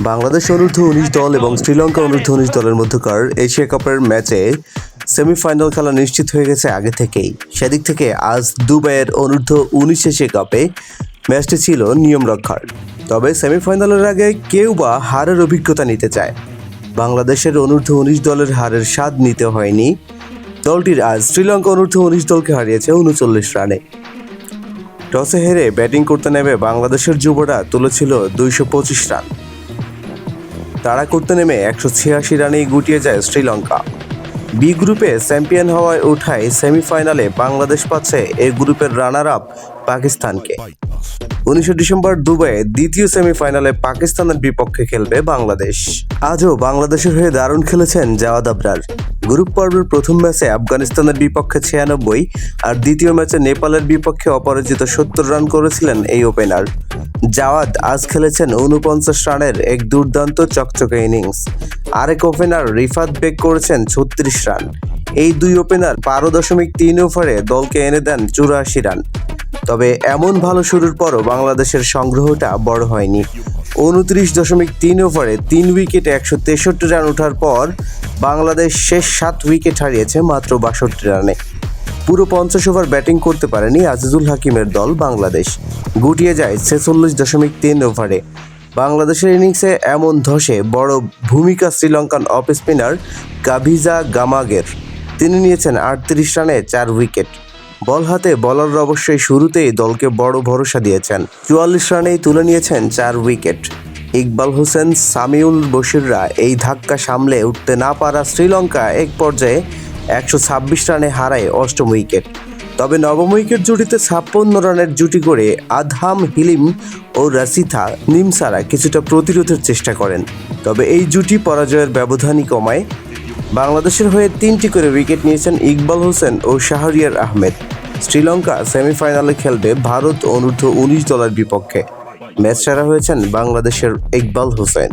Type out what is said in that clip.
বাংলাদেশ অনূর্ধ্ব-19 দল এবং শ্রীলঙ্কা অনূর্ধ্ব-19 দলের মধ্যকার এশিয়া কাপের ম্যাচে সেমিফাইনাল খেলা নিশ্চিত হয়ে গেছে আগে থেকেই। সেদিক থেকে আজ দুবাইয়ের অনূর্ধ্ব-19 এশিয়া কাপে ম্যাচটি ছিল নিয়ম রক্ষার। তবে সেমিফাইনালের আগে কেউ বা হারের অভিজ্ঞতা নিতে চায়। বাংলাদেশের অনূর্ধ্ব-19 দলের হারের স্বাদ নিতে হয়নি। দলটির আজ শ্রীলঙ্কা অনূর্ধ্ব-19 দলকে হারিয়েছে 39 রানে। টসে হেরে ব্যাটিং করতে নেমে বাংলাদেশের যুবরা তুলেছিল 225 রান। তাড়া করতে নেমে 186 রানেই গুটিয়ে যায় শ্রীলঙ্কা। বি গ্রুপে চ্যাম্পিয়ন হওয়ায় ওঠায় সেমিফাইনালে বাংলাদেশ পাচ্ছে এ গ্রুপের রানার আপ পাকিস্তানকে। 19 ডিসেম্বর দুবাইয়ে দ্বিতীয় সেমিফাইনালে পাকিস্তানের বিপক্ষে খেলবে বাংলাদেশ। আজও বাংলাদেশের হয়ে দারুণ খেলেছেন জাওয়াদ আবরার। গ্রুপ পর্বের প্রথম ম্যাচে আফগানিস্তানের বিপক্ষে 96 আর দ্বিতীয় ম্যাচে নেপালের বিপক্ষে অপরাজিত 70 রান করেছিলেন এই ওপেনার। জাওয়াদ আজ খেলেছেন 49 রানের এক দুর্দান্ত চকচকে ইনিংস। আরেক ওপেনার রিফাত বেগ করেছেন 36 রান। এই দুই ওপেনার 12.3 ওভারে দলকে এনে দেন 84 রান। তবে এমন ভালো শুরুর পরও বাংলাদেশের সংগ্রহটা বড় হয়নি। 29.3 ওভারে 3 উইকেটে 163 রান ওঠার পর বাংলাদেশ শেষ 7 উইকেট হারিয়েছে মাত্র 62 রানে। পুরো 50 ওভার ব্যাটিং করতে পারেনি আজিজুল হাকিমের দল বাংলাদেশ, গুটিয়ে যায় 46.3 ওভারে। বাংলাদেশের ইনিংসে এমন ধসে বড় ভূমিকা শ্রীলঙ্কান অফ স্পিনার কাভিজা গামাগের। তিনি নিয়েছেন 38 রানে 4 উইকেট। বল হাতে বলাররা অবশ্যই শুরুতেই দলকে বড় ভরসা দিয়েছেন। 44 রানেই তুলে নিয়েছেন 4 উইকেট। ইকবাল হোসেন, সামিউল বশিররা এই ধাক্কা সামলে উঠতে না পারা শ্রীলঙ্কা এক পর্যায়ে 126 রানে হারায় 8ম উইকেট। তবে 9ম উইকেট জুটিতে 56 রানের জুটি করে আদহাম হিলিম ও রাসিথা নিমসারা কিছুটা প্রতিরোধের চেষ্টা করেন। তবে এই জুটি পরাজয়ের ব্যবধানই কমায়। বাংলাদেশের হয়ে 3টি করে উইকেট নিয়েছেন ইকবাল হোসেন ও শাহরিয়ার আহমেদ। শ্রীলঙ্কা সেমিফাইনালে খেলবে ভারত অনূর্ধ্ব-19 দলের বিপক্ষে। ম্যাচ সেরা হয়েছেন বাংলাদেশের ইকবাল হোসেন।